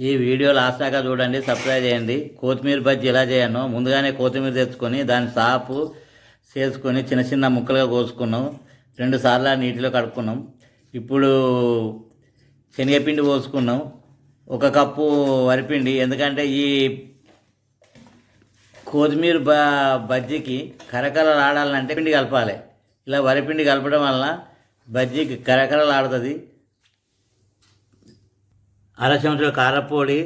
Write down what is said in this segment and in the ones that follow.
ఈ video last దాకా చూడండి, సబ్స్క్రైబ్ చేయండి. కొత్తిమీర బజ్జీ ఎలా చేయను, ముందుగానే కొత్తిమీర తెచ్చుకొని దాన్ని సాపు చేసుకొని చిన్న చిన్న ముక్కలుగా కోసుకున్నాం. 2 సార్లు నీటిలో కడుక్కున్నాం. ఇప్పుడు శనగపిండి పోసుకున్నాం, 1 కప్పు వరిపిండి. ఎందుకంటే ఈ కొత్తిమీర బజ్జీకి కరకరలు ఆడాలంటే పిండి కలపాలి. ఇలా వరిపిండి కలపడం వలన బజ్జీకి కరకరలు ఆడుతుంది. 1/2 చెంచా కారపొడి,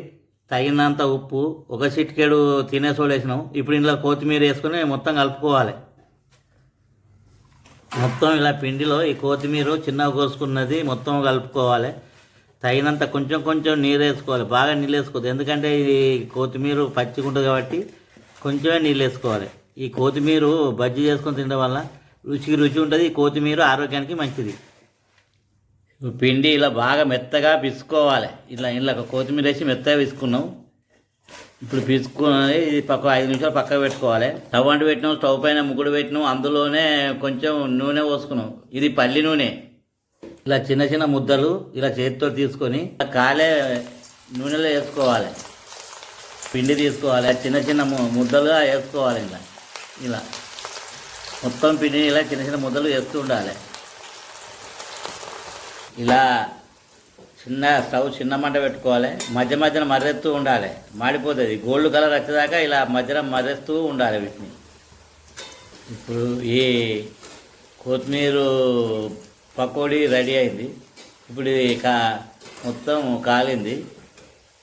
తగినంత ఉప్పు, 1 చిటికెడు తినే సోడా వేసినాం. ఇప్పుడు ఇందులో కొత్తిమీర వేసుకొని మొత్తం కలుపుకోవాలి. మొత్తం ఇలా పిండిలో ఈ కొత్తిమీర చిన్నగా కోసుకున్నది మొత్తం కలుపుకోవాలి. తగినంత కొంచెం కొంచెం నీరు వేసుకోవాలి, బాగా నీళ్ళు వేసుకోవద్దు. ఎందుకంటే ఇది కొత్తిమీర పచ్చిగా ఉంటుంది కాబట్టి కొంచెమే నీళ్ళు వేసుకోవాలి. ఈ కొత్తిమీర బజ్జీ చేసుకొని తినడం వల్ల రుచికి రుచి ఉంటుంది. ఈ కొత్తిమీర ఆరోగ్యానికి మంచిది. పిండి ఇలా బాగా మెత్తగా పిసుకోవాలి. ఇలా కొత్తిమీర వేసి మెత్తగా పిసుకున్నాం. ఇప్పుడు పిసుకున్నది ఇది 5 నిమిషాలు పక్కకు పెట్టుకోవాలి. స్టవ్ అంటు పెట్టినాం, స్టవ్ పైన ముగ్గుడు పెట్టినాం, అందులోనే కొంచెం నూనె పోసుకున్నాం. ఇది పల్లి నూనె. ఇలా చిన్న చిన్న ముద్దలు ఇలా చేతితో తీసుకొని కాలే నూనెలో వేసుకోవాలి. పిండి తీసుకోవాలి, చిన్న చిన్న ముద్దలుగా వేసుకోవాలి. ఇలా మొత్తం పిండిని ఇలా చిన్న చిన్న ముద్దలు వేస్తూ ఉండాలి. ఇలా స్టవ్ చిన్న మంట పెట్టుకోవాలి. మధ్య మధ్యన మర్రెత్తూ ఉండాలి, మాడిపోతుంది. గోల్డ్ కలర్ వచ్చేదాకా ఇలా మధ్యన మర్రెస్తూ ఉండాలి వీటిని. ఇప్పుడు ఈ కొత్తిమీర పకోడీ రెడీ అయింది. ఇప్పుడు ఇది మొత్తం కాలింది.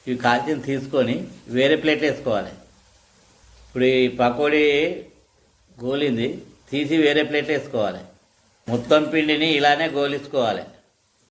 ఇవి కాల్చిన తీసుకొని వేరే ప్లేట్ వేసుకోవాలి. ఇప్పుడు ఈ పకోడీ గోలింది, తీసి వేరే ప్లేట్ వేసుకోవాలి. మొత్తం పిండిని ఇలానే గోలించుకోవాలి.